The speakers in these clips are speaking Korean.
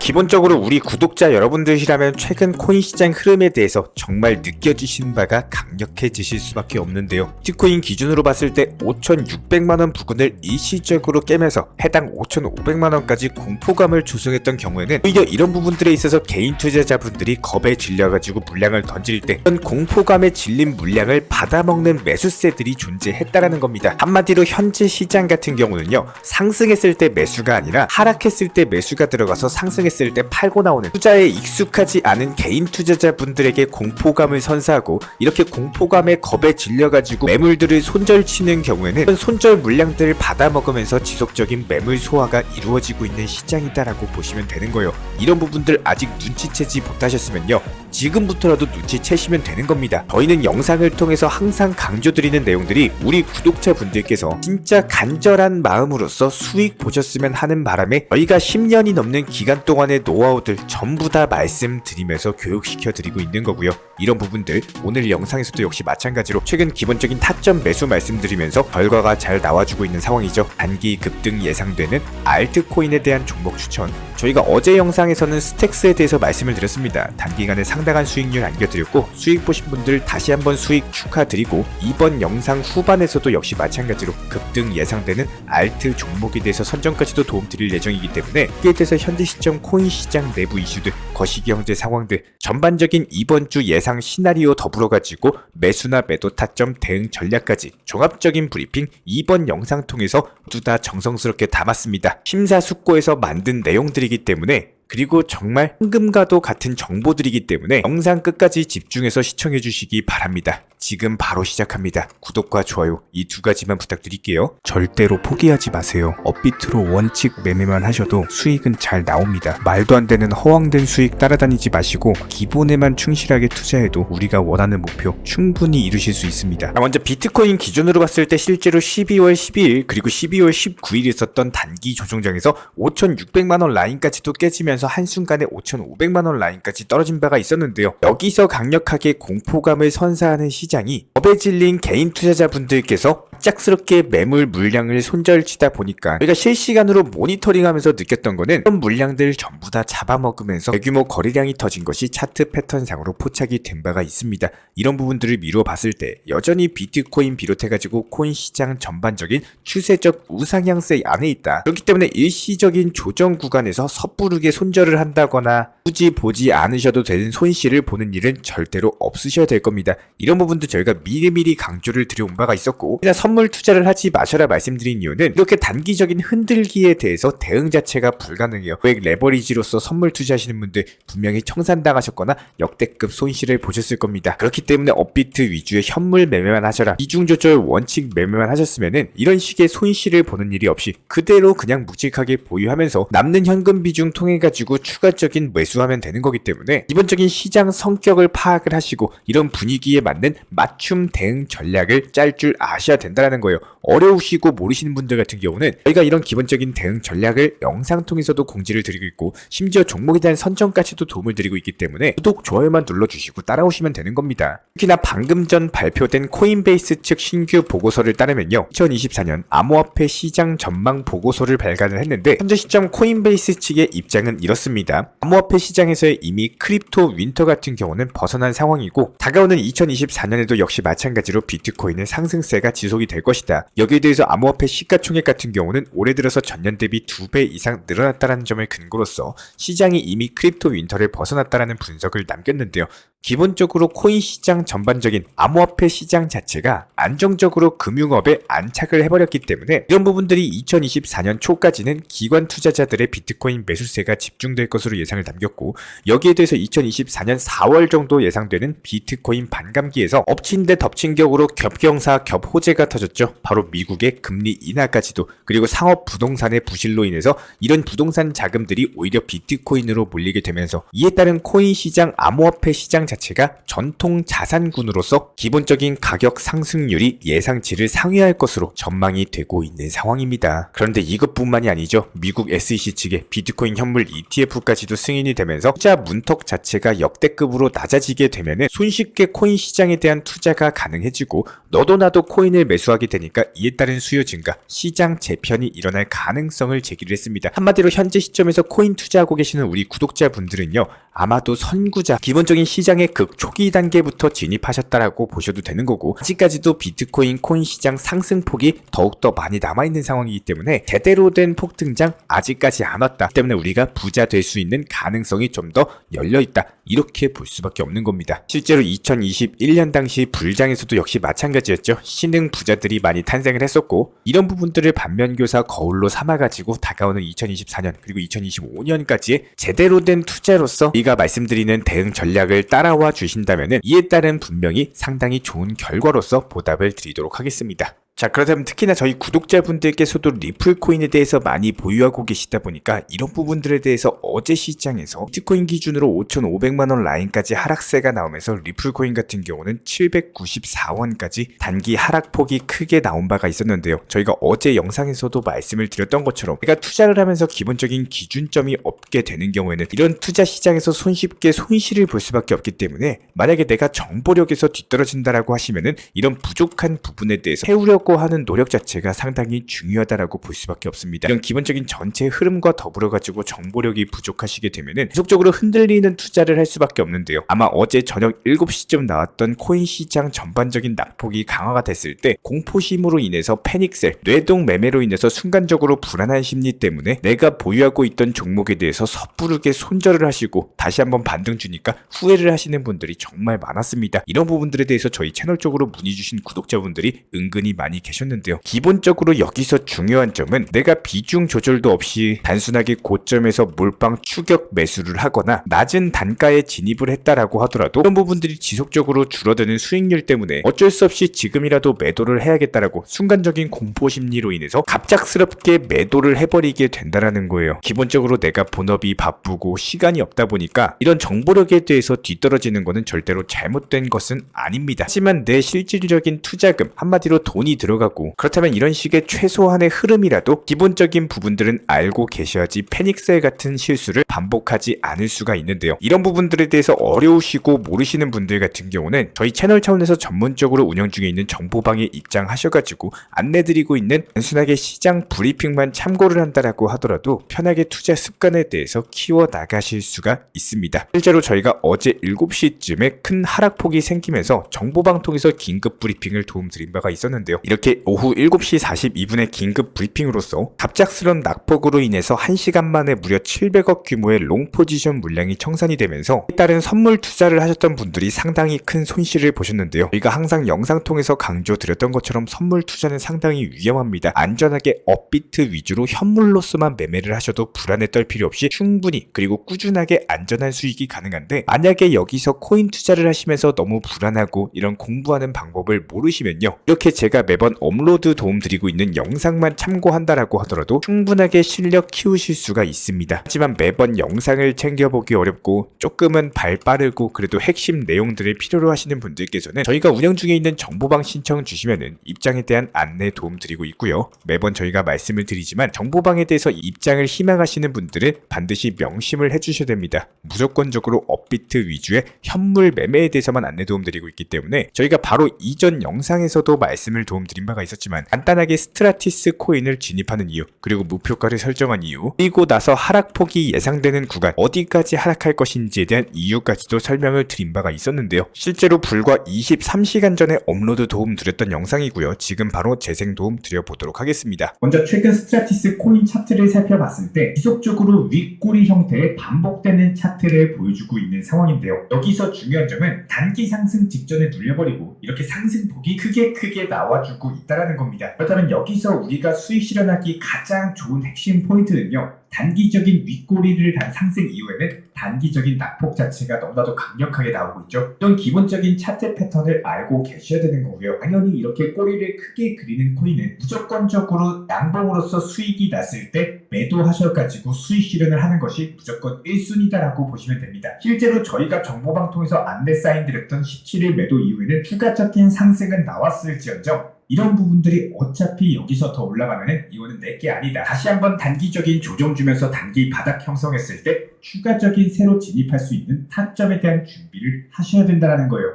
기본적으로 우리 구독자 여러분들이라면 최근 코인 시장 흐름에 대해서 정말 느껴지신 바가 강력해지실 수밖에 없는데요. 비트코인 기준으로 봤을 때 5,600만원 부근을 일시적으로 깨면서 해당 5,500만원까지 공포감을 조성했던 경우에는 오히려 이런 부분들에 있어서 개인 투자자분들이 겁에 질려가지고 물량을 던질 때 이런 공포감에 질린 물량을 받아먹는 매수세들이 존재했다라는 겁니다. 한마디로 현재 시장 같은 경우는요, 상승했을 때 매수가 아니라 하락했을 때 매수가 들어가서 상승했을 때 팔고 나오는, 투자에 익숙하지 않은 개인 투자자분들에게 공포감을 선사하고 이렇게 공포감에 겁에 질려가지고 매물들을 손절치는 경우에는 손절 물량들을 받아먹으면서 지속적인 매물 소화가 이루어지고 있는 시장이다라고 보시면 되는 거예요. 이런 부분들 아직 눈치채지 못하셨으면요, 지금부터라도 눈치채시면 되는 겁니다. 저희는 영상을 통해서 항상 강조드리는 내용들이 우리 구독자분들께서 진짜 간절한 마음으로서 수익 보셨으면 하는 바람에 저희가 10년이 넘는 기간 동안의 노하우들 전부 다 말씀드리면서 교육시켜 드리고 있는 거고요. 이런 부분들 오늘 영상에서도 역시 마찬가지로 최근 기본적인 타점 매수 말씀드리면서 결과가 잘 나와주고 있는 상황이죠. 단기 급등 예상되는 알트코인에 대한 종목 추천, 저희가 어제 영상에서는 스택스에 대해서 말씀을 드렸습니다. 단기간에 상당한 수익률 안겨드렸고, 수익 보신 분들 다시 한번 수익 축하드리고, 이번 영상 후반에서도 역시 마찬가지로 급등 예상되는 알트 종목에 대해서 선정까지도 도움드릴 예정이기 때문에 이에 대해서 현재 시점 코인 시장 내부 이슈들, 거시기경제 상황들, 전반적인 이번 주 예상 시나리오 더불어가지고 매수나 매도 타점 대응 전략까지 종합적인 브리핑 이번 영상 통해서 모두 다 정성스럽게 담았습니다. 심사숙고해서 만든 내용들이기 때문에, 그리고 정말 황금과도 같은 정보들이기 때문에 영상 끝까지 집중해서 시청해주시기 바랍니다. 지금 바로 시작합니다. 구독과 좋아요 이 두 가지만 부탁드릴게요. 절대로 포기하지 마세요. 업비트로 원칙 매매만 하셔도 수익은 잘 나옵니다. 말도 안 되는 허황된 수익 따라다니지 마시고 기본에만 충실하게 투자해도 우리가 원하는 목표 충분히 이루실 수 있습니다. 먼저 비트코인 기준으로 봤을 때 실제로 12월 12일 그리고 12월 19일 있었던 단기 조정장에서 5,600만원 라인까지도 깨지면서 한순간에 5,500만원 라인까지 떨어진 바가 있었는데요. 여기서 강력하게 공포감을 선사하는 시장이 겁에 질린 개인 투자자분들께서 짝스럽게 매물 물량을 손절치다 보니까 저희가 실시간으로 모니터링하면서 느꼈던 거는 이런 물량들 전부 다 잡아먹으면서 대규모 거래량이 터진 것이 차트 패턴상으로 포착이 된 바가 있습니다. 이런 부분들을 미루어 봤을 때 여전히 비트코인 비롯해가지고 코인 시장 전반적인 추세적 우상향세 안에 있다. 그렇기 때문에 일시적인 조정 구간에서 섣부르게 손절을 한다거나 굳이 보지 않으셔도 되는 손실을 보는 일은 절대로 없으셔야 될 겁니다. 이런 부분도 저희가 미리미리 강조를 드려온 바가 있었고, 그냥 선물 투자를 하지 마셔라 말씀드린 이유는 이렇게 단기적인 흔들기에 대해서 대응 자체가 불가능해요. 고액 레버리지로서 선물 투자하시는 분들 분명히 청산당하셨거나 역대급 손실을 보셨을 겁니다. 그렇기 때문에 업비트 위주의 현물 매매만 하셔라, 비중 조절 원칙 매매만 하셨으면은 이런 식의 손실을 보는 일이 없이 그대로 그냥 묵직하게 보유하면서 남는 현금 비중 통해 가지고 추가적인 매수하면 되는 거기 때문에 기본적인 시장 성격을 파악을 하시고 이런 분위기에 맞는 맞춤 대응 전략을 짤 줄 아셔야 된다는 거예요. 어려우시고 모르시는 분들 같은 경우는 저희가 이런 기본적인 대응 전략을 영상 통해서도 공지를 드리고 있고, 심지어 종목에 대한 선정까지도 도움을 드리고 있기 때문에 구독, 좋아요만 눌러주시고 따라오시면 되는 겁니다. 특히나 방금 전 발표된 코인베이스 측 신규 보고서를 따르면요, 2024년 암호화폐 시장 전망 보고서를 발간을 했는데 현재 시점 코인베이스 측의 입장은 이렇습니다. 암호화폐 시장에서의 이미 크립토 윈터 같은 경우는 벗어난 상황이고, 다가오는 2024년에도 역시 마찬가지로 비트코인은 상승세가 지속이 될 것이다. 여기에 대해서 암호화폐 시가총액 같은 경우는 올해 들어서 전년 대비 2배 이상 늘어났다는 점을 근거로서 시장이 이미 크립토 윈터를 벗어났다는 분석을 남겼는데요. 기본적으로 코인 시장 전반적인 암호화폐 시장 자체가 안정적으로 금융업에 안착을 해버렸기 때문에 이런 부분들이 2024년 초까지는 기관 투자자들의 비트코인 매수세가 집중될 것으로 예상을 남겼고, 여기에 대해서 2024년 4월 정도 예상되는 비트코인 반감기에서 엎친 데 덮친 격으로 겹경사 겹호재가 터졌죠. 바로 미국의 금리 인하까지도, 그리고 상업 부동산의 부실로 인해서 이런 부동산 자금들이 오히려 비트코인으로 몰리게 되면서 이에 따른 코인 시장 암호화폐 시장 자체가 전통 자산군으로서 기본적인 가격 상승률이 예상치를 상회할 것으로 전망이 되고 있는 상황입니다. 그런데 이것뿐만이 아니죠. 미국 SEC 측의 비트코인 현물 ETF까지도 승인이 되면서 투자 문턱 자체가 역대급으로 낮아지게 되면은 손쉽게 코인 시장에 대한 투자가 가능해지고 너도 나도 코인을 매수하게 되니까 이에 따른 수요 증가, 시장 재편이 일어날 가능성을 제기를 했습니다. 한마디로 현재 시점에서 코인 투자하고 계시는 우리 구독자분들은요, 아마도 선구자, 기본적인 시장의 극 초기 단계부터 진입하셨다라고 보셔도 되는 거고, 아직까지도 비트코인 코인 시장 상승폭이 더욱더 많이 남아있는 상황이기 때문에 제대로 된 폭등장 아직까지 안 왔다. 때문에 우리가 부자 될 수 있는 가능성이 좀 더 열려있다. 이렇게 볼 수밖에 없는 겁니다. 실제로 2021년 당시 불장에서도 역시 마찬가지였죠. 신흥 부자들이 많이 탄생을 했었고, 이런 부분들을 반면교사 거울로 삼아가지고 다가오는 2024년 그리고 2025년까지의 제대로 된 투자로서 우리가 말씀드리는 대응 전략을 따라와 주신다면 이에 따른 분명히 상당히 좋은 결과로서 보답을 드리도록 하겠습니다. 자, 그렇다면 특히나 저희 구독자분들께서도 리플 코인에 대해서 많이 보유하고 계시다 보니까 이런 부분들에 대해서 어제 시장에서 비트코인 기준으로 5,500만원 라인까지 하락세가 나오면서 리플 코인 같은 경우는 794원까지 단기 하락폭이 크게 나온 바가 있었는데요. 저희가 어제 영상에서도 말씀을 드렸던 것처럼 내가 투자를 하면서 기본적인 기준점이 없게 되는 경우에는 이런 투자 시장에서 손쉽게 손실을 볼 수밖에 없기 때문에, 만약에 내가 정보력에서 뒤떨어진다라고 하시면은 이런 부족한 부분에 대해서 채우려고 하는 노력 자체가 상당히 중요하다라고 볼 수밖에 없습니다. 이런 기본적인 전체 흐름과 더불어 가지고 정보력이 부족하시게 되면은 계속적으로 흔들리는 투자를 할 수밖에 없는데요. 아마 어제 저녁 7시쯤 나왔던 코인 시장 전반적인 낙폭이 강화가 됐을 때 공포심으로 인해서 패닉셀, 뇌동 매매로 인해서 순간적으로 불안한 심리 때문에 내가 보유하고 있던 종목에 대해서 섣부르게 손절을 하시고 다시 한번 반등 주니까 후회를 하시는 분들이 정말 많았습니다. 이런 부분들에 대해서 저희 채널 쪽으로 문의 주신 구독자분들이 은근히 많이 계셨는데요. 기본적으로 여기서 중요한 점은 내가 비중 조절도 없이 단순하게 고점에서 몰빵 추격 매수를 하거나 낮은 단가에 진입을 했다라고 하더라도 이런 부분들이 지속적으로 줄어드는 수익률 때문에 어쩔 수 없이 지금이라도 매도를 해야겠다라고 순간적인 공포 심리로 인해서 갑작스럽게 매도를 해버리게 된다라는 거예요. 기본적으로 내가 본업이 바쁘고 시간이 없다 보니까 이런 정보력에 대해서 뒤떨어지는 것은 절대로 잘못된 것은 아닙니다. 하지만 내 실질적인 투자금, 한마디로 돈이 들어가고, 그렇다면 이런 식의 최소한의 흐름이라도 기본적인 부분들은 알고 계셔야지 패닉셀 같은 실수를 반복하지 않을 수가 있는데요. 이런 부분들에 대해서 어려우시고 모르시는 분들 같은 경우는 저희 채널 차원에서 전문적으로 운영 중에 있는 정보방에 입장하셔가지고 안내드리고 있는 단순하게 시장 브리핑만 참고를 한다라고 하더라도 편하게 투자 습관에 대해서 키워 나가실 수가 있습니다. 실제로 저희가 어제 7시쯤에 큰 하락폭이 생기면서 정보방 통해서 긴급 브리핑을 도움드린 바가 있었는데요. 이렇게 오후 7시 42분에 긴급 브리핑으로서 갑작스런 낙폭으로 인해서 1시간 만에 무려 700억 규모의 롱 포지션 물량이 청산이 되면서 따른 선물 투자를 하셨던 분들이 상당히 큰 손실을 보셨는데요. 저희가 항상 영상 통해서 강조드렸던 것처럼 선물 투자는 상당히 위험합니다. 안전하게 업비트 위주로 현물로서만 매매를 하셔도 불안에 떨 필요 없이 충분히 그리고 꾸준하게 안전한 수익이 가능한데, 만약에 여기서 코인 투자를 하시면서 너무 불안하고 이런 공부하는 방법을 모르시면요, 이렇게 제가 매번 업로드 도움드리고 있는 영상만 참고한다라고 하더라도 충분하게 실력 키우실 수가 있습니다. 하지만 매번 영상을 챙겨보기 어렵고 조금은 발 빠르고 그래도 핵심 내용들을 필요로 하시는 분들께서는 저희가 운영 중에 있는 정보방 신청 주시면은 입장에 대한 안내 도움드리고 있고요. 매번 저희가 말씀을 드리지만 정보방에 대해서 입장을 희망하시는 분들은 반드시 명심을 해주셔야 됩니다. 무조건적으로 업비트 위주의 현물 매매에 대해서만 안내 도움드리고 있기 때문에 저희가 바로 이전 영상에서도 말씀을 도움드린 바가 있었지만 간단하게 스트라티스 코인을 진입하는 이유, 그리고 목표가를 설정한 이유, 그리고 나서 하락폭이 예상되는 구간 어디까지 하락할 것인지에 대한 이유까지도 설명을 드린 바가 있었는데요. 실제로 불과 23시간 전에 업로드 도움 드렸던 영상이고요. 지금 바로 재생 도움 드려보도록 하겠습니다. 먼저 최근 스트라티스 코인 차트를 살펴봤을 때 지속적으로 윗꼬리 형태의 반복되는 차트를 보여주고 있는 상황인데요. 여기서 중요한 점은 단기 상승 직전에 눌려버리고 이렇게 상승폭이 크게 나와주고 있다는 겁니다. 그렇다면 여기서 우리가 수익 실현하기 가장 좋은 핵심 포인트는요, 단기적인 윗꼬리를 단 상승 이후에는 단기적인 낙폭 자체가 너무나도 강력하게 나오고 있죠. 이런 기본적인 차트 패턴을 알고 계셔야 되는 거고요. 당연히 이렇게 꼬리를 크게 그리는 코인은 무조건적으로 양봉으로서 수익이 났을 때 매도하셔가지고 수익 실현을 하는 것이 무조건 1순위다라고 보시면 됩니다. 실제로 저희가 정보방통에서 안내 사인 드렸던 17일 매도 이후에는 추가적인 상승은 나왔을지언정 이런 부분들이 어차피 여기서 더 올라가면은 이거는 내게 아니다. 다시 한번 단기적인 조정 주면서 단기 바닥 형성했을 때 추가적인 새로 진입할 수 있는 타점에 대한 준비를 하셔야 된다는 거예요.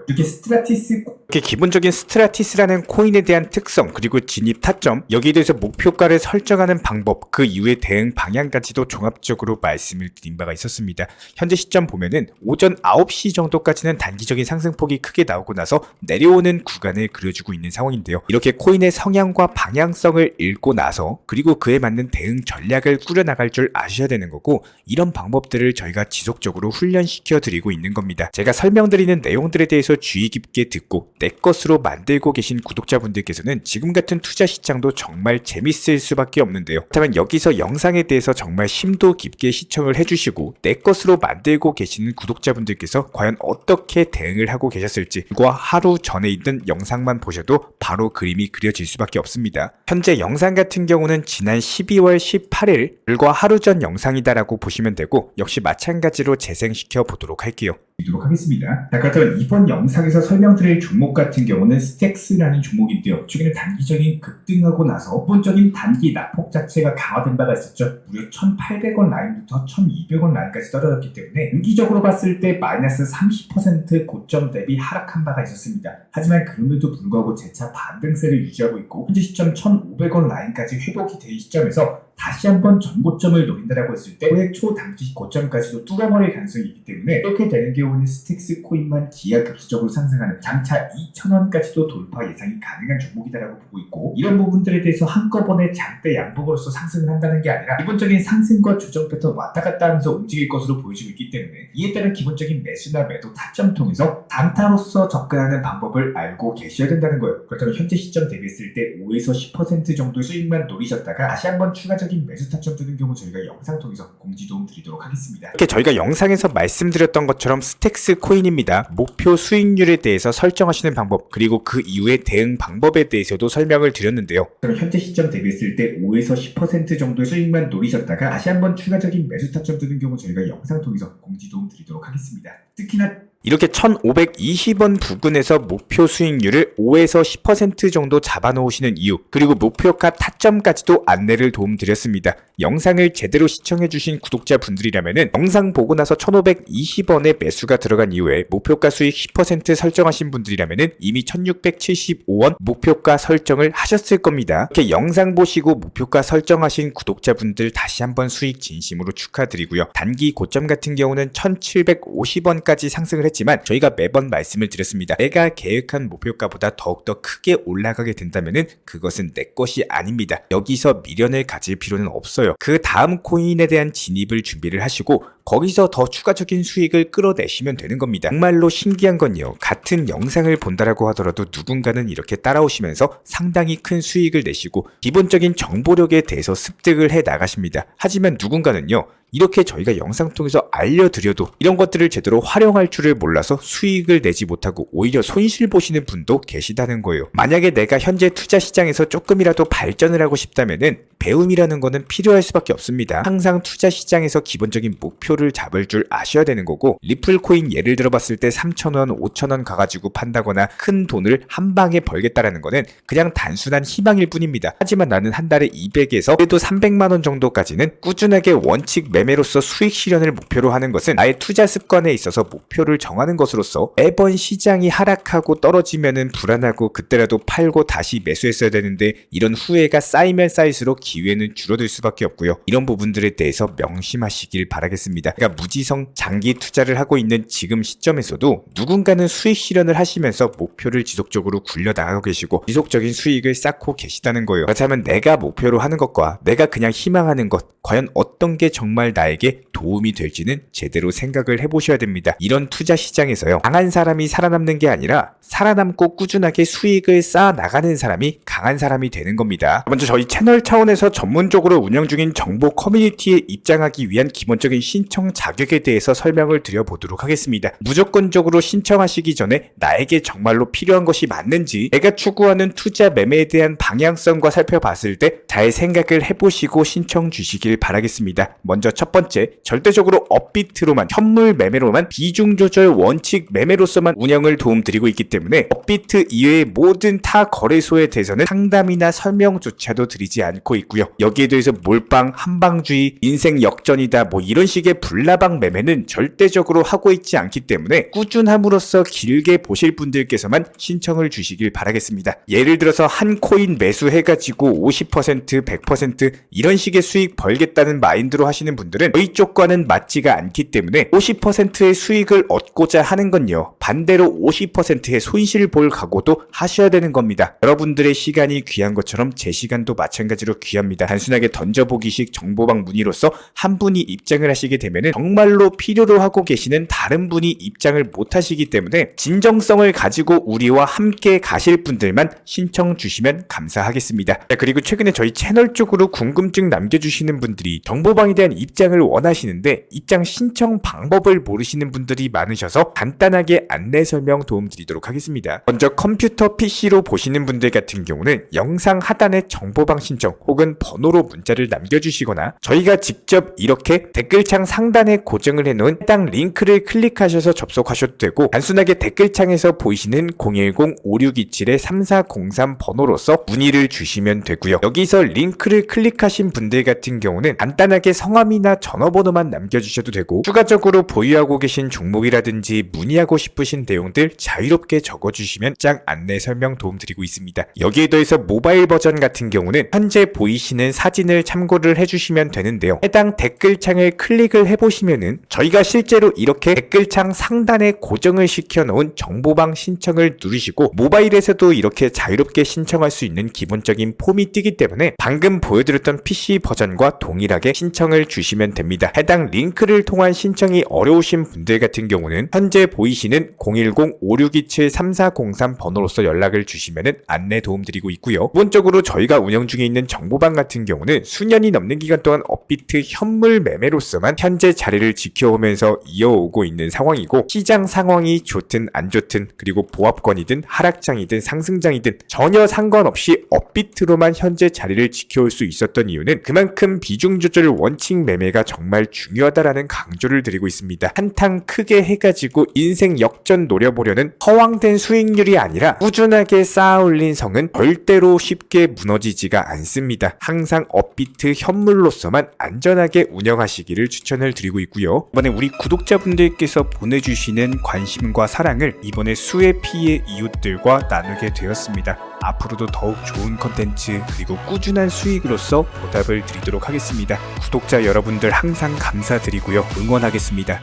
이렇게 기본적인 스트라티스라는 코인에 대한 특성 그리고 진입 타점 여기에 대해서 목표가를 설정하는 방법 그 이후의 대응 방향까지도 종합적으로 말씀을 드린 바가 있었습니다. 현재 시점 보면은 오전 9시 정도까지는 단기적인 상승폭이 크게 나오고 나서 내려오는 구간을 그려주고 있는 상황인데요. 이렇게 코인의 성향과 방향성을 읽고 나서 그리고 그에 맞는 대응 전략을 꾸려나갈 줄 아셔야 되는 거고 이런 방법들을 저희가 지속적으로 훈련시켜 드리고 있는 겁니다. 제가 설명드리는 내용들에 대해서 주의 깊게 듣고 내 것으로 만들고 계신 구독자분들께서는 지금 같은 투자 시장도 정말 재밌을 수밖에 없는데요. 그렇다면 여기서 영상에 대해서 정말 심도 깊게 시청을 해주시고 내 것으로 만들고 계시는 구독자분들께서 과연 어떻게 대응을 하고 계셨을지 그리고 하루 전에 있는 영상만 보셔도 바로 그림이 그려질 수밖에 없습니다. 현재 영상 같은 경우는 지난 12월 18일 불과 하루 전 영상이다라고 보시면 되고 역시 마찬가지로 재생시켜 보도록 할게요. 하겠습니다. 자, 그렇다면 이번 영상에서 설명드릴 종목 같은 경우는 스택스라는 종목인데요. 최근에 단기적인 급등하고 나서 기본적인 단기 낙폭 자체가 강화된 바가 있었죠. 무려 1,800원 라인부터 1,200원 라인까지 떨어졌기 때문에 단기적으로 봤을 때 마이너스 30% 고점 대비 하락한 바가 있었습니다. 하지만 그럼에도 불구하고 재차 반등세를 유지하고 있고 현재 시점 1,500원 라인까지 회복이 된 시점에서 다시 한번 전고점을 노린다라고 했을 때 올해 초단기 고점까지도 뚫어버릴 가능성이 있기 때문에 이렇게 되는 경우는 스택스 코인만 기하급수적으로 상승하는 장차 2,000원까지도 돌파 예상이 가능한 종목이다라고 보고 있고 이런 부분들에 대해서 한꺼번에 장대 양봉으로서 상승을 한다는 게 아니라 기본적인 상승과 조정 패턴 왔다 갔다 하면서 움직일 것으로 보여지고 있기 때문에 이에 따른 기본적인 매수나 매도 타점 통해서 단타로서 접근하는 방법을 알고 계셔야 된다는 거예요. 그렇다면 현재 시점 대비했을 때 5에서 10% 정도 수익만 노리셨다가 다시 한번 추가적인 매수 타점 뜨는 경우 저희가 영상 통해서 공지 도움 드리도록 하겠습니다. 이렇게 저희가 영상에서 말씀드렸던 것처럼 스택스 코인입니다. 목표 수익률에 대해서 설정하시는 방법 그리고 그 이후의 대응 방법에 대해서도 설명을 드렸는데요. 그럼 현재 시점 대비했을 때 5에서 10% 정도의 수익만 노리셨다가 다시 한번 추가적인 매수 타점 뜨는 경우 저희가 영상 통해서 공지 도움 드리도록 하겠습니다. 특히나 이렇게 1,520원 부근에서 목표 수익률을 5에서 10% 정도 잡아놓으시는 이유 그리고 목표가 타점까지도 안내를 도움드렸습니다. 영상을 제대로 시청해주신 구독자분들이라면 영상 보고 나서 1,520원에 매수가 들어간 이후에 목표가 수익 10% 설정하신 분들이라면 이미 1,675원 목표가 설정을 하셨을 겁니다. 이렇게 영상 보시고 목표가 설정하신 구독자분들 다시 한번 수익 진심으로 축하드리고요. 단기 고점 같은 경우는 1,750원까지 상승을 했지만 저희가 매번 말씀을 드렸습니다. 내가 계획한 목표가보다 더욱더 크게 올라가게 된다면 그것은 내 것이 아닙니다. 여기서 미련을 가질 필요는 없어요. 그 다음 코인에 대한 진입을 준비를 하시고 거기서 더 추가적인 수익을 끌어내시면 되는 겁니다. 정말로 신기한 건요. 같은 영상을 본다라고 하더라도 누군가는 이렇게 따라오시면서 상당히 큰 수익을 내시고 기본적인 정보력에 대해서 습득을 해 나가십니다. 하지만 누군가는요. 이렇게 저희가 영상 통해서 알려드려도 이런 것들을 제대로 활용할 줄을 몰라서 수익을 내지 못하고 오히려 손실 보시는 분도 계시다는 거예요. 만약에 내가 현재 투자 시장에서 조금이라도 발전을 하고 싶다면은 배움이라는 거는 필요할 수밖에 없습니다. 항상 투자 시장에서 기본적인 목표를 잡을 줄 아셔야 되는 거고 리플 코인 예를 들어 봤을 때 3,000원, 5,000원 가가지고 판다거나 큰 돈을 한 방에 벌겠다라는 거는 그냥 단순한 희망일 뿐입니다. 하지만 나는 한 달에 200에서 그래도 300만 원 정도까지는 꾸준하게 원칙 매매로서 수익 실현을 목표로 하는 것은 나의 투자 습관에 있어서 목표를 정하는 것으로서 매번 시장이 하락하고 떨어지면은 불안하고 그때라도 팔고 다시 매수했어야 되는데 이런 후회가 쌓이면 쌓일수록 기회는 줄어들 수밖에 없고요. 이런 부분들에 대해서 명심하시길 바라겠습니다. 그러니까 무지성 장기 투자를 하고 있는 지금 시점에서도 누군가는 수익 실현을 하시면서 목표를 지속적으로 굴려나가고 계시고 지속적인 수익을 쌓고 계시다는 거예요. 그렇다면 내가 목표로 하는 것과 내가 그냥 희망하는 것 과연 어떤 게 정말 정말 나에게 도움이 될지는 제대로 생각을 해보셔야 됩니다. 이런 투자 시장에서요, 강한 사람이 살아남는 게 아니라 살아남고 꾸준하게 수익을 쌓아 나가는 사람이 강한 사람이 되는 겁니다. 먼저 저희 채널 차원에서 전문적으로 운영 중인 정보 커뮤니티에 입장하기 위한 기본적인 신청 자격에 대해서 설명을 드려보도록 하겠습니다. 무조건적으로 신청하시기 전에 나에게 정말로 필요한 것이 맞는지, 내가 추구하는 투자 매매에 대한 방향성과 살펴봤을 때 잘 생각을 해보시고 신청 주시길 바라겠습니다. 먼저 첫 번째, 절대적으로 업비트로만, 현물 매매로만, 비중 조절 원칙 매매로서만 운영을 도움드리고 있기 때문에 업비트 이외의 모든 타 거래소에 대해서는 상담이나 설명조차도 드리지 않고 있고요. 여기에 대해서 몰빵, 한방주의, 인생 역전이다 뭐 이런 식의 불나방 매매는 절대적으로 하고 있지 않기 때문에 꾸준함으로써 길게 보실 분들께서만 신청을 주시길 바라겠습니다. 예를 들어서 한 코인 매수해가지고 50%, 100% 이런 식의 수익 벌겠다는 마인드로 하시는 분들은 저희 쪽과는 맞지가 않기 때문에 50%의 수익을 얻고자 하는 건요, 반대로 50%의 손실을 볼 각오도 하셔야 되는 겁니다. 여러분들의 시간이 귀한 것처럼 제 시간도 마찬가지로 귀합니다. 단순하게 던져보기식 정보방 문의로서 한 분이 입장을 하시게 되면은 정말로 필요로 하고 계시는 다른 분이 입장을 못 하시기 때문에 진정성을 가지고 우리와 함께 가실 분들만 신청 주시면 감사하겠습니다. 자, 그리고 최근에 저희 채널 쪽으로 궁금증 남겨주시는 분들이 정보방에 대한 입장을 원하시는데 입장 신청 방법을 모르시는 분들이 많으셔서 간단하게 안내 설명 도움드리도록 하겠습니다. 먼저 컴퓨터 PC로 보시는 분들 같은 경우는 영상 하단에 정보방 신청 혹은 번호로 문자를 남겨주시거나 저희가 직접 이렇게 댓글창 상단에 고정을 해놓은 해당 링크를 클릭하셔서 접속하셔도 되고, 단순하게 댓글창에서 보이시는 010-5627-3403 번호로서 문의를 주시면 되고요. 여기서 링크를 클릭하신 분들 같은 경우는 간단하게 성함이나 전화번호만 남겨주셔도 되고, 추가적으로 보유하고 계신 종목이라든지 문의하고 싶으신 내용들 자유롭게 적어주시면 짝 안내 설명 도움드리고 있습니다. 여기에 더해서 모바일 버전 같은 경우는 현재 보이시는 사진을 참고를 해주시면 되는데요. 해당 댓글창을 클릭을 해보시면은 저희가 실제로 이렇게 댓글창 상단에 고정을 시켜놓은 정보방 신청을 누르시고 모바일에서도 이렇게 자유롭게 신청할 수 있는 기본적인 폼이 뜨기 때문에 방금 보여드렸던 PC 버전과 동일하게 신청을 주시면 됩니다. 해당 링크를 통한 신청이 어려우신 분들 같은 경우는 현재 보이시는 010-5627-3403 번호로서 연락을 주시면 안내 도움드리고 있고요. 기본적으로 저희가 운영 중에 있는 정보방 같은 경우는 수년이 넘는 기간 동안 업비트 현물 매매로서만 현재 자리를 지켜오면서 이어오고 있는 상황이고, 시장 상황이 좋든 안 좋든 그리고 보합권이든 하락장이든 상승장이든 전혀 상관없이 업비트로만 현재 자리를 지켜올 수 있었던 이유는 그만큼 비중 조절 원칙 매매가 정말 중요하다라는 강조를 드리고 있습니다. 한탕 크게 해가지고 인생 역전 노려보려는 허황된 수익률이 아니라 꾸준하게 쌓아올린 성은 절대로 쉽게 무너지지가 않습니다. 항상 업비트 현물로서만 안전하게 운영하시기를 추천을 드리고 있고요. 이번에 우리 구독자분들께서 보내주시는 관심과 사랑을 이번에 수혜 피해 이웃들과 나누게 되었습니다. 앞으로도 더욱 좋은 컨텐츠 그리고 꾸준한 수익으로서 보답을 드리도록 하겠습니다. 구독자 여러분들 항상 감사드리고요. 응원하겠습니다.